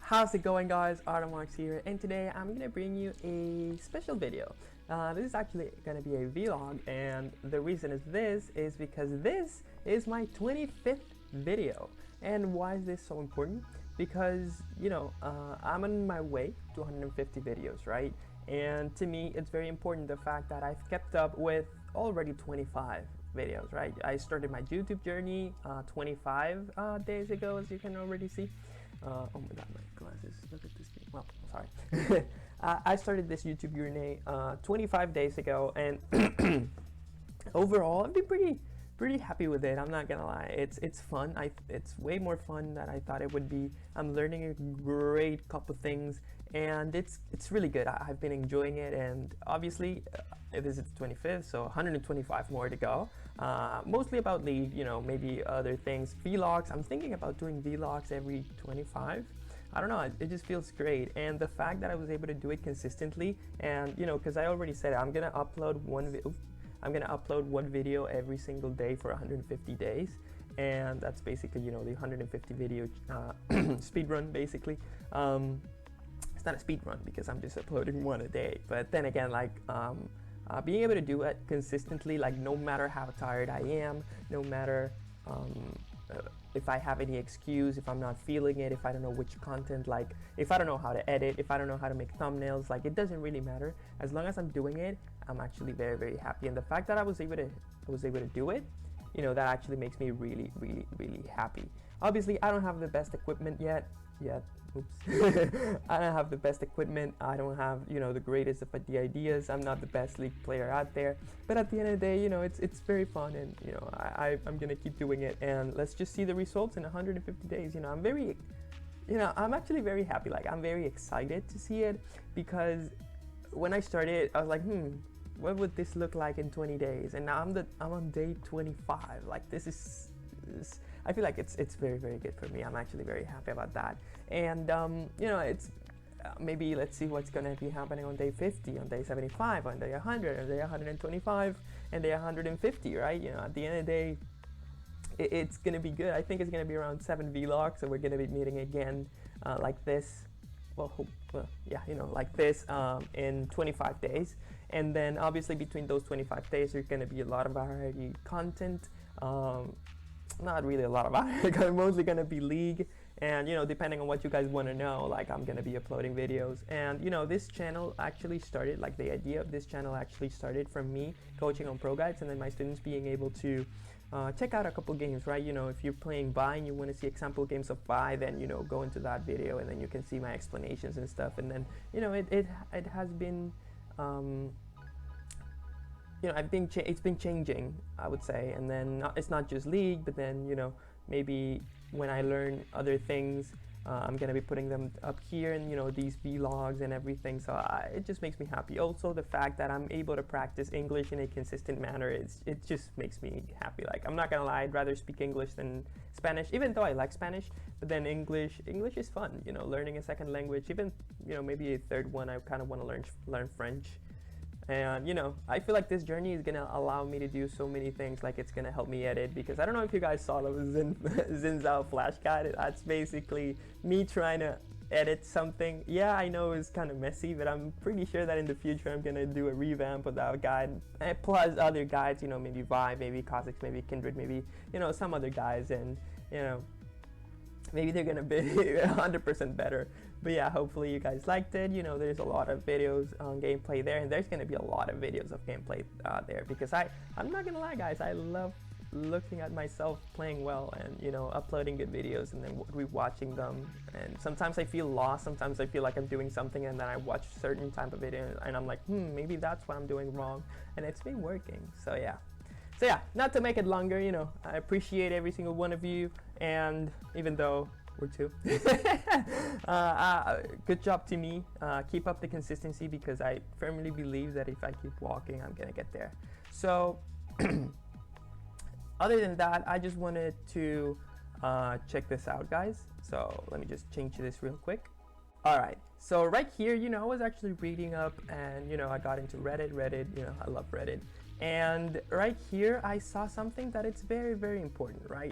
How's it going, guys? Arto here, and today I'm gonna bring you a special video. This is actually gonna be a vlog, and the reason is because this is my 25th video. And why is this so important? Because I'm on my way to 150 videos, right? And to me, it's very important the fact that I've kept up with already 25 videos, right? I started my YouTube journey 25 days ago, as you can already see. Oh my god, my glasses, look at this thing. Well, sorry. I started this YouTube journey 25 days ago, and overall I've been pretty happy with it. I'm not gonna lie, it's fun. It's way more fun than I thought it would be. I'm learning a great couple things, and it's really good. I've been enjoying it, and obviously this is the 25th, so 125 more to go. Mostly about League, maybe other things, vlogs. I'm thinking about doing vlogs every 25. I don't know, it just feels great. And the fact that I was able to do it consistently, and because I already said I'm gonna upload one video every single day for 150 days, and that's basically the 150 video speed run basically. It's not a speed run because I'm just uploading one a day, but then again, being able to do it consistently, no matter how tired I am, no matter if I have any excuse, if I'm not feeling it, if I don't know which content, if I don't know how to edit, if I don't know how to make thumbnails, it doesn't really matter. As long as I'm doing it, I'm actually very happy. And the fact that I was able to do it, that actually makes me really happy. Obviously, I don't have the best equipment yet. Oops. I don't have the best equipment. I don't have the greatest of the ideas. I'm not the best League player out there, but at the end of the day, it's very fun, and I'm gonna keep doing it, and let's just see the results in 150 days. I'm actually very happy. I'm very excited to see it, because when I started, I was like, what would this look like in 20 days? And now I'm on day 25. This is I feel like it's very good for me. I'm actually very happy about that. And it's maybe let's see what's gonna be happening on day 50, on day 75, on day 100, on day 125, and day 150, right? At the end of the day, it's gonna be good. I think it's gonna be around 7 vlogs, so we're gonna be meeting again like this. Like this in 25 days. And then obviously between those 25 days, there's gonna be a lot of variety content. Not really a lot of it. Mostly gonna be League, and depending on what you guys want to know, I'm gonna be uploading videos. And this channel actually started, the idea of this channel actually started from me coaching on pro guides, and then my students being able to check out a couple games, right? If you're playing Vi and you want to see example games of Vi, then go into that video, and then you can see my explanations and stuff. And then it has been it's been changing, I would say. And then it's not just League, but then maybe when I learn other things, I'm gonna be putting them up here, and these vlogs and everything. So it just makes me happy. Also, the fact that I'm able to practice English in a consistent manner, it just makes me happy. I'm not gonna lie, I'd rather speak English than Spanish, even though I like Spanish. But then English is fun. Learning a second language, even maybe a third one. I kind of want to learn French. And I feel like this journey is gonna allow me to do so many things. It's gonna help me edit, because I don't know if you guys saw the Zinzao flash guide. That's basically me trying to edit something. Yeah, I know it's kind of messy, but I'm pretty sure that in the future I'm gonna do a revamp of that guide, and plus other guides, maybe Vi, maybe Kha'Zix, maybe Kindred, maybe some other guys, and maybe they're gonna be 100% better. But yeah, hopefully you guys liked it. There's a lot of videos on gameplay there, and there's gonna be a lot of videos of gameplay there, because I'm not gonna lie, guys, I love looking at myself playing well, and uploading good videos and then rewatching them. And sometimes I feel lost, sometimes I feel like I'm doing something, and then I watch certain type of video and I'm like, maybe that's what I'm doing wrong, and it's been working. So yeah, not to make it longer, I appreciate every single one of you, and even though we're two, good job to me. Keep up the consistency, because I firmly believe that if I keep walking, I'm gonna get there. So other than that, I just wanted to check this out, guys. So let me just change this real quick. All right, so right here, I was actually reading up, and I got into Reddit, I love Reddit. And right here, I saw something that it's very important, right?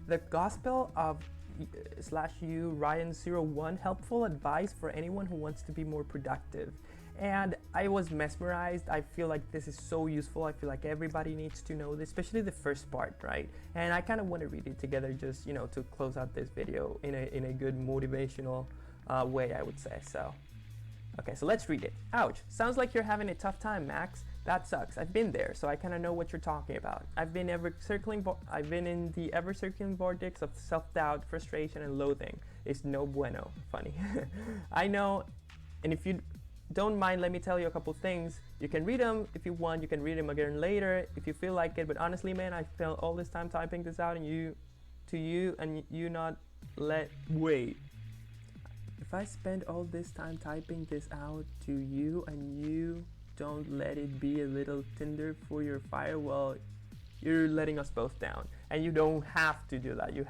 The gospel of /u Ryan01, helpful advice for anyone who wants to be more productive. And I was mesmerized. I feel like this is so useful. I feel like everybody needs to know this, especially the first part, right? And I kind of want to read it together, just, you know, to close out this video in a good motivational way, I would say. So okay, so let's read it. Ouch, sounds like you're having a tough time, Max. That sucks. I've been there, so I kind of know what you're talking about. I've been in the ever circling vortex of self-doubt, frustration, and loathing. It's no bueno. Funny. I know, and if you don't mind, let me tell you a couple things. You can read them if you want. You can read them again later if you feel like it. But honestly, man, I spent all this time typing this out, and you not let wait. If I spend all this time typing this out to you and you don't let it be a little tinder for your fire, well, you're letting us both down. And you don't have to do that. You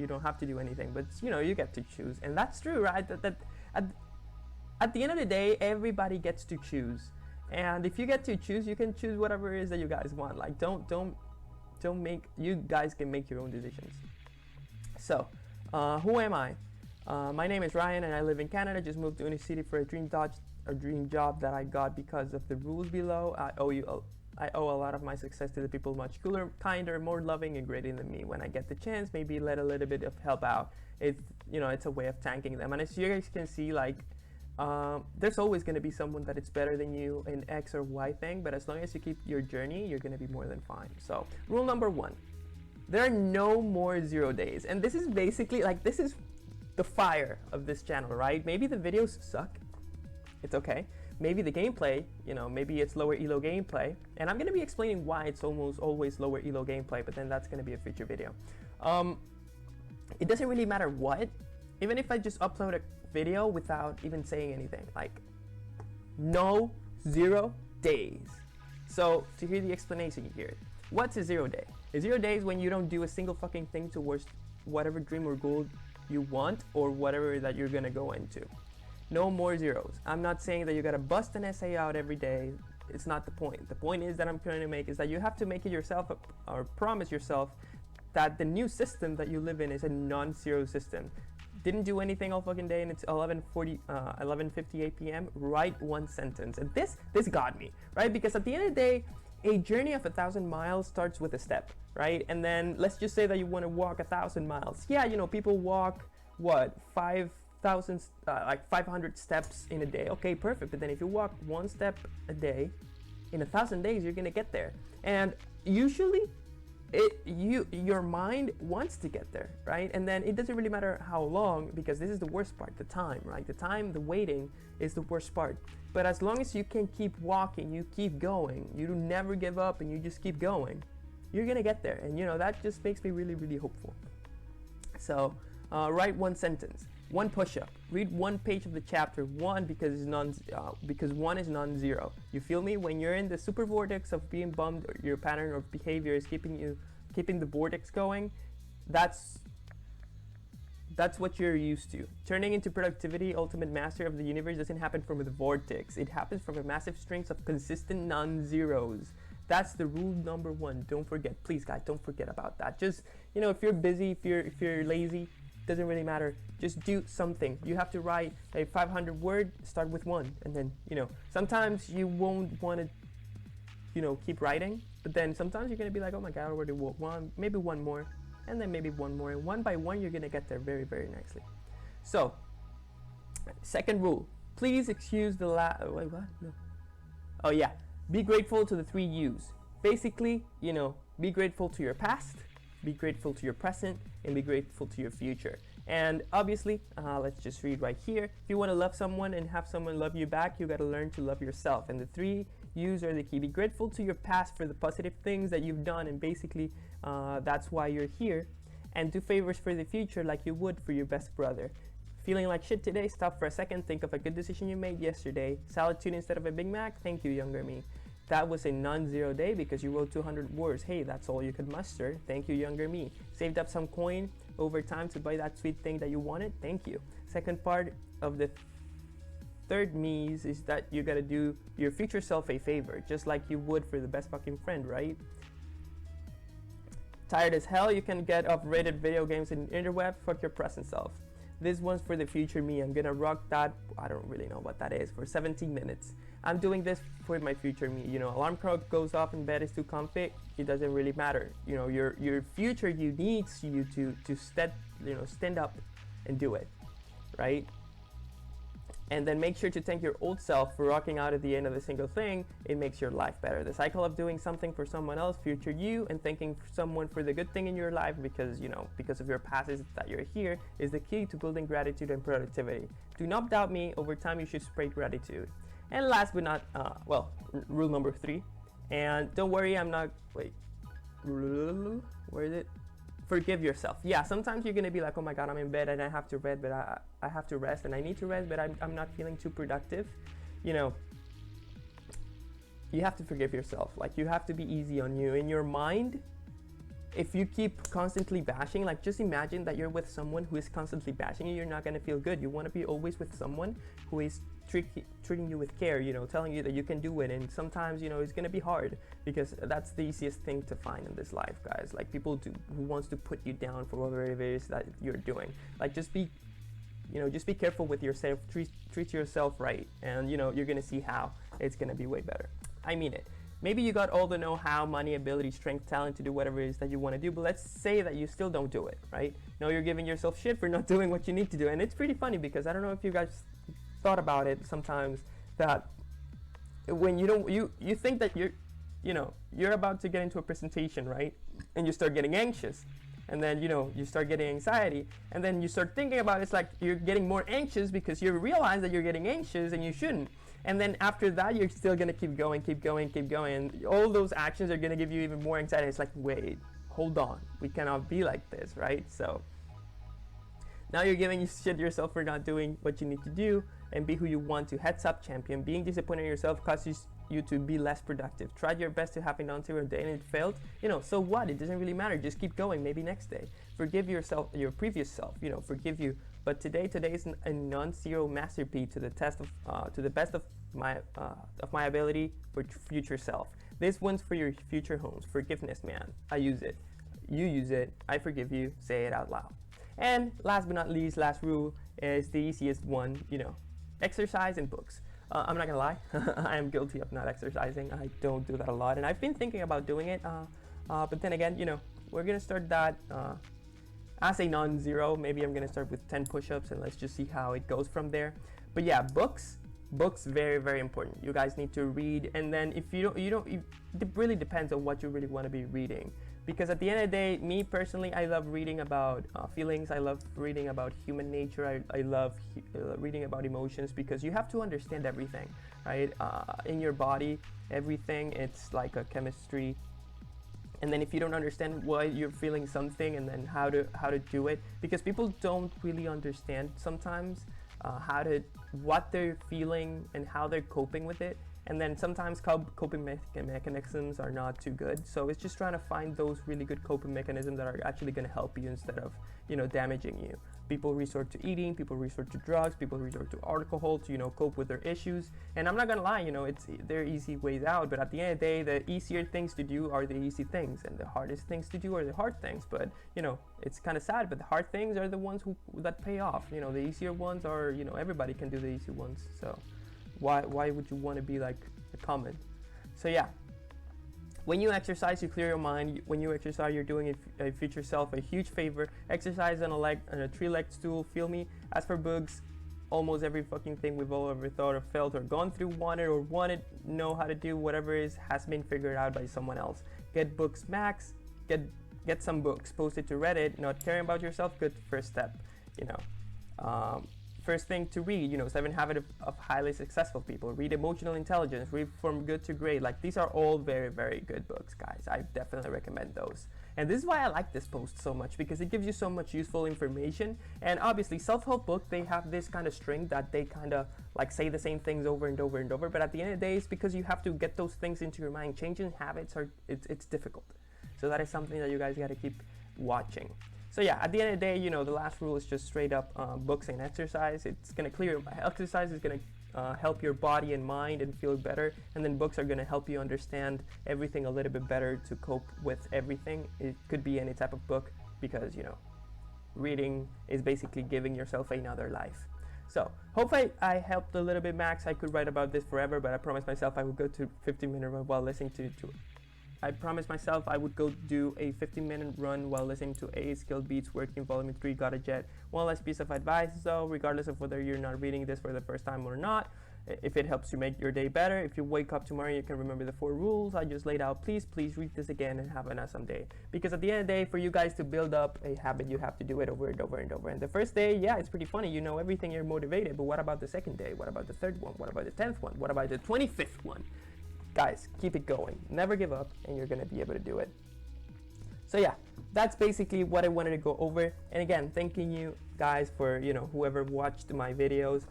don't have to do anything, but you know, you get to choose. And that's true, right? That at the end of the day, everybody gets to choose. And if you get to choose, you can choose whatever it is that you guys want. Like don't make, you guys can make your own decisions. So, who am I? My name is Ryan and I live in Canada. Just moved to Uni City for a dream job that I got because of the rules below. I owe a lot of my success to the people much cooler, kinder, more loving, and greater than me. When I get the chance, maybe let a little bit of help out. It's a way of thanking them. And as you guys can see, like, there's always going to be someone that is better than you in X or Y thing, but as long as you keep your journey, you're going to be more than fine. So rule number 1, there are no more 0 days. And this is basically like, this is the fire of this channel, right? Maybe the videos suck, it's okay. Maybe the gameplay, maybe it's lower elo gameplay, and I'm gonna be explaining why it's almost always lower elo gameplay, but then that's gonna be a future video. It doesn't really matter what, even if I just upload a video without even saying anything, like no 0 days. So to hear the explanation, you hear it. What's a 0 day? A 0 day is when you don't do a single fucking thing towards whatever dream or goal you want or whatever that you're gonna go into. No more zeros. I'm not saying that you gotta bust an essay out every day. It's not the point. The point is that I'm trying to make is that you have to make it yourself or promise yourself that the new system that you live in is a non-zero system. Didn't do anything all fucking day and it's 11:58 p.m. Write one sentence. And this got me, right? Because at the end of the day, a journey of 1,000 miles starts with a step, right? And then let's just say that you want to walk 1,000 miles. Yeah, people walk what, 500 steps in a day. Okay, perfect. But then if you walk 1 step a day in 1,000 days, you're gonna get there. And usually, your mind wants to get there, right? And then it doesn't really matter how long, because this is the worst part, the time, right? The waiting is the worst part. But as long as you can keep walking, you keep going, you do never give up and you just keep going, you're gonna get there. And that just makes me really, really hopeful. So write 1 sentence, 1 push-up, read 1 page of the chapter, 1 because 1 is non-zero. You feel me? When you're in the super vortex of being bummed, or your pattern of behavior is keeping the vortex going, that's what you're used to. Turning into productivity, ultimate master of the universe, doesn't happen from the vortex. It happens from a massive strings of consistent non-zeros. That's the rule number 1. Don't forget, please guys, don't forget about that. Just, if you're busy, if you're lazy, doesn't really matter. Just do something. You have to write a 500 word, start with 1. And then, sometimes you won't want to, keep writing, but then sometimes you're going to be like, oh my God, I already wrote 1, maybe 1 more. And then maybe 1 more, and 1 by 1 you're gonna get there very, very nicely. So, second rule, please excuse the wait, what? No. Oh yeah, be grateful to the 3 U's. Basically, be grateful to your past, be grateful to your present, and be grateful to your future. And obviously, let's just read right here. If you want to love someone and have someone love you back, you gotta learn to love yourself. And the 3 U's are the key. Be grateful to your past for the positive things that you've done, and basically that's why you're here. And do favors for the future like you would for your best brother. Feeling like shit today? Stop for a second, think of a good decision you made yesterday. Salad tuna instead of a Big Mac? Thank you, younger me. That was a non-zero day because you wrote 200 words. Hey, that's all you could muster. Thank you, younger me. Saved up some coin over time to buy that sweet thing that you wanted. Thank you. Second part of the 3rd me's is that you gotta do your future self a favor, just like you would for the best fucking friend, right? Tired as hell? You can get off rated video games in the interweb. Fuck your present self. This one's for the future me. I'm gonna rock that. I don't really know what that is. For 17 minutes. I'm doing this for my future me. You know, alarm clock goes off in bed is too comfy. It doesn't really matter. You know, your future you needs you to stand up and do it, right? And then make sure to thank your old self for rocking out at the end of a single thing. It makes your life better. The cycle of doing something for someone else, future you, and thanking someone for the good thing in your life because, you know, because of your past is that you're here is the key to building gratitude and productivity. Do not doubt me. Over time, you should spread gratitude. And last but not, rule number 3. And don't worry, I'm not, wait, where is it? Forgive yourself. Yeah, sometimes you're gonna be like, oh my god, I'm in bed and I have to rest, but I have to rest and I need to rest, but I'm not feeling too productive. You know, you have to forgive yourself. Like, you have to be easy on you. In your mind, if you keep constantly bashing, like, just imagine that you're with someone who is constantly bashing you, you're not gonna feel good. You wanna be always with someone who is treating you with care, you know, telling you that you can do it. And sometimes, you know, it's gonna be hard because that's the easiest thing to find in this life, guys. Like, people who wants to put you down for whatever it is that you're doing. Like, just be careful with yourself. Treat yourself right, and you know, you're gonna see how it's gonna be way better. I mean it. Maybe you got all the know-how, money, ability, strength, talent to do whatever it is that you want to do, but let's say that you still don't do it, right? Now you're giving yourself shit for not doing what you need to do. And it's pretty funny because I don't know if you guys thought about it sometimes, that when you think that you're about to get into a presentation, right? And you start getting anxious. And then, you know, you start getting anxiety, and then you start thinking about it. It's like you're getting more anxious because you realize that you're getting anxious and you shouldn't. And then after that, you're still gonna keep going. And all those actions are gonna give you even more anxiety. It's like, wait, hold on. We cannot be like this, right? So now you're giving shit yourself for not doing what you need to do and be who you want to. Heads up, champion. Being disappointed in yourself causes you to be less productive. Tried your best to have a non-zero day and it failed. You know, so what? It doesn't really matter. Just keep going. Maybe next day. Forgive yourself, your previous self. You know, forgive you. But today is a non-zero masterpiece to the best of my ability for future self. This one's for your future homes. Forgiveness, man. I use it. You use it. I forgive you. Say it out loud. And last but not least, last rule is the easiest one. You know, exercise and books. I'm not gonna lie. I am guilty of not exercising. I don't do that a lot, and I've been thinking about doing it. But then again, you know, we're gonna start that as a non-zero. Maybe I'm gonna start with 10 push-ups, and let's just see how it goes from there. But yeah, books very, very important. You guys need to read, and then if you don't, it really depends on what you really want to be reading. Because at the end of the day, me personally, I love reading about feelings. I love reading about human nature. I love reading about emotions, because you have to understand everything, right? In your body, everything, it's like a chemistry. And then if you don't understand why you're feeling something, and then how to do it, because people don't really understand sometimes what they're feeling and how they're coping with it. And then sometimes coping mechanisms are not too good. So it's just trying to find those really good coping mechanisms that are actually going to help you instead of, you know, damaging you. People resort to eating, people resort to drugs, people resort to alcohol to, you know, cope with their issues. And I'm not going to lie, you know, there are easy ways out. But at the end of the day, the easier things to do are the easy things, and the hardest things to do are the hard things. But, you know, it's kind of sad, but the hard things are the ones that pay off. You know, the easier ones are, you know, everybody can do the easy ones. So why would you want to be like a common? So yeah, when you exercise, you clear your mind. When you exercise, you're doing a future self a huge favor. Exercise on a 3-legged stool, feel me? As for books, almost every fucking thing we've all ever thought or felt or gone through, wanted, know how to do, whatever it is, has been figured out by someone else. Get books, max. Get some books. Post it to Reddit. Not caring about yourself, good first step. You know. First thing to read, you know, 7 Habits of Highly Successful People. Read Emotional Intelligence. Read From Good to Great. Like, these are all very, very good books, guys. I definitely recommend those. And this is why I like this post so much, because it gives you so much useful information. And obviously, self-help books, they have this kind of string that they kind of like say the same things over and over and over. But at the end of the day, it's because you have to get those things into your mind. Changing habits it's difficult. So that is something that you guys got to keep watching. So yeah, at the end of the day, you know, the last rule is just straight up books and exercise. It's gonna clear. Exercise is gonna help your body and mind and feel better, and then books are going to help you understand everything a little bit better to cope with everything. It could be any type of book, because reading is basically giving yourself another life. So hopefully I helped a little bit, Max. I could write about this forever, but I promised myself I would go to 15-minute run while listening to I promised myself I would go do a 15-minute run while listening to A Skilled Beats Working Volume 3 Got a Jet. One last piece of advice though, regardless of whether you're not reading this for the first time or not, if it helps you make your day better, if you wake up tomorrow you can remember the 4 rules I just laid out, please read this again and have an awesome day. Because at the end of the day, for you guys to build up a habit, you have to do it over and over and over. And the first day, yeah, it's pretty funny, you know everything, you're motivated, but what about the second day? What about the third one? What about the 10th one? What about the 25th one? Guys, keep it going, never give up, and you're gonna be able to do it. So yeah, that's basically what I wanted to go over. And again, thanking you guys for whoever watched my videos,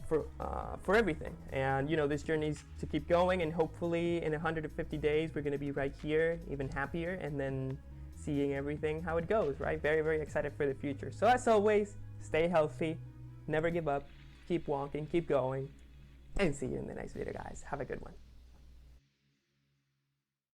for everything. And this journey is to keep going, and hopefully in 150 days we're gonna be right here, even happier, and then seeing everything how it goes, right? Very, very excited for the future. So as always, stay healthy, never give up, keep walking, keep going, and see you in the next video, guys. Have a good one.